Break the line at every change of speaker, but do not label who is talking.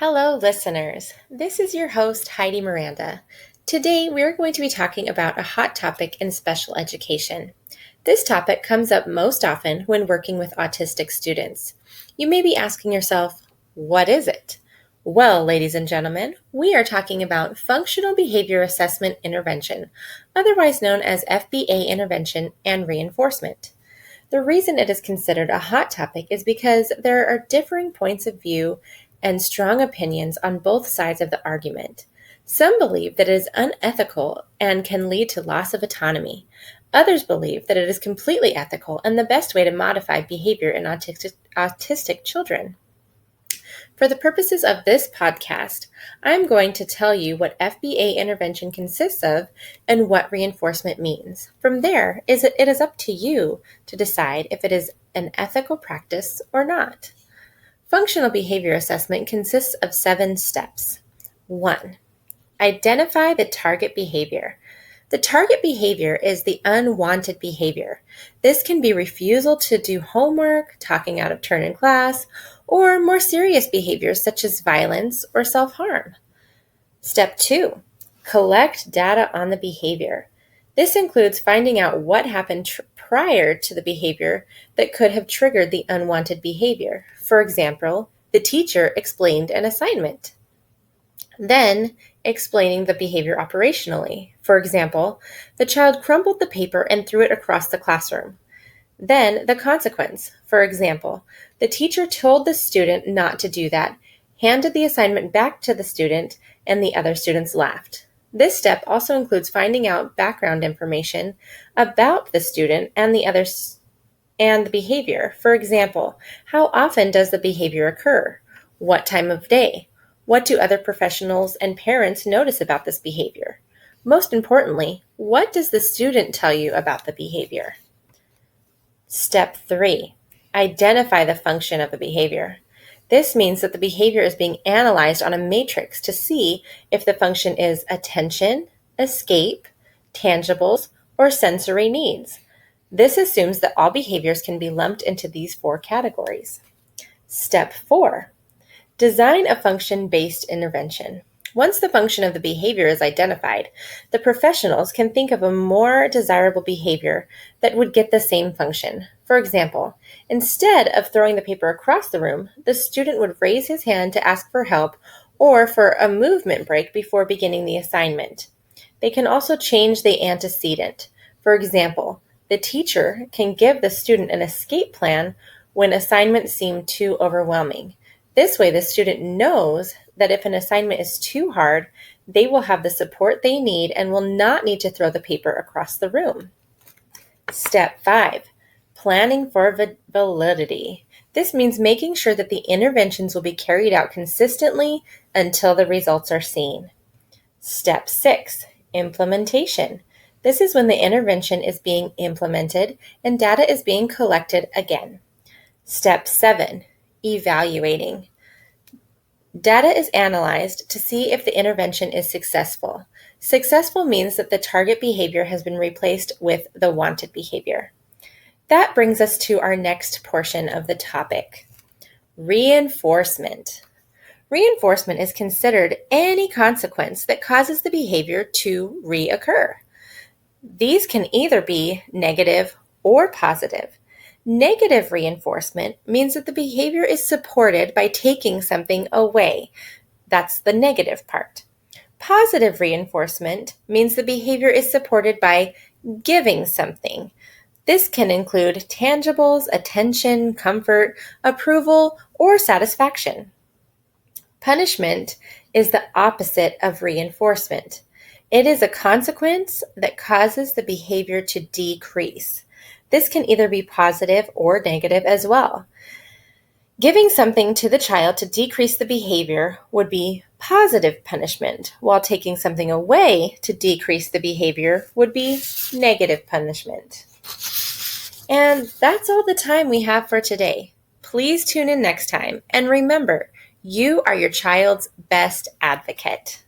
Hello, listeners. This is your host, Heidi Miranda. Today, we're going to be talking about a hot topic in special education. This topic comes up most often when working with autistic students. You may be asking yourself, what is it? Well, ladies and gentlemen, we are talking about Functional Behavior Assessment Intervention, otherwise known as FBA intervention and reinforcement. The reason it is considered a hot topic is because there are differing points of view and strong opinions on both sides of the argument. Some believe that it is unethical and can lead to loss of autonomy. Others believe that it is completely ethical and the best way to modify behavior in autistic children. For the purposes of this podcast, I'm going to tell you what FBA intervention consists of and what reinforcement means. From there, it is up to you to decide if it is an ethical practice or not. Functional behavior assessment consists of 7 steps. 1. Identify the target behavior. The target behavior is the unwanted behavior. This can be refusal to do homework, talking out of turn in class, or more serious behaviors such as violence or self-harm. Step 2. Collect data on the behavior. This includes finding out what happened prior to the behavior that could have triggered the unwanted behavior. For example, the teacher explained an assignment. Then, explaining the behavior operationally. For example, the child crumpled the paper and threw it across the classroom. Then, the consequence. For example, the teacher told the student not to do that, handed the assignment back to the student, and the other students laughed. This step also includes finding out background information about the student and the behavior. For example, how often does the behavior occur? What time of day? What do other professionals and parents notice about this behavior? Most importantly, what does the student tell you about the behavior? Step 3. Identify the function of the behavior. This means that the behavior is being analyzed on a matrix to see if the function is attention, escape, tangibles, or sensory needs. This assumes that all behaviors can be lumped into these 4 categories. Step 4. Design a function-based intervention. Once the function of the behavior is identified, the professionals can think of a more desirable behavior that would get the same function. For example, instead of throwing the paper across the room, the student would raise his hand to ask for help or for a movement break before beginning the assignment. They can also change the antecedent. For example, the teacher can give the student an escape plan when assignments seem too overwhelming. This way, the student knows that if an assignment is too hard, they will have the support they need and will not need to throw the paper across the room. Step 5. Planning for validity. This means making sure that the interventions will be carried out consistently until the results are seen. Step 6. Implementation. This is when the intervention is being implemented and data is being collected again. Step 7. Evaluating. Data is analyzed to see if the intervention is successful. Successful means that the target behavior has been replaced with the wanted behavior. That brings us to our next portion of the topic, reinforcement. Reinforcement is considered any consequence that causes the behavior to reoccur. These can either be negative or positive. Negative reinforcement means that the behavior is supported by taking something away. That's the negative part. Positive reinforcement means the behavior is supported by giving something. This can include tangibles, attention, comfort, approval, or satisfaction. Punishment is the opposite of reinforcement. It is a consequence that causes the behavior to decrease. This can either be positive or negative as well. Giving something to the child to decrease the behavior would be positive punishment, while taking something away to decrease the behavior would be negative punishment. And that's all the time we have for today. Please tune in next time, and remember, you are your child's best advocate.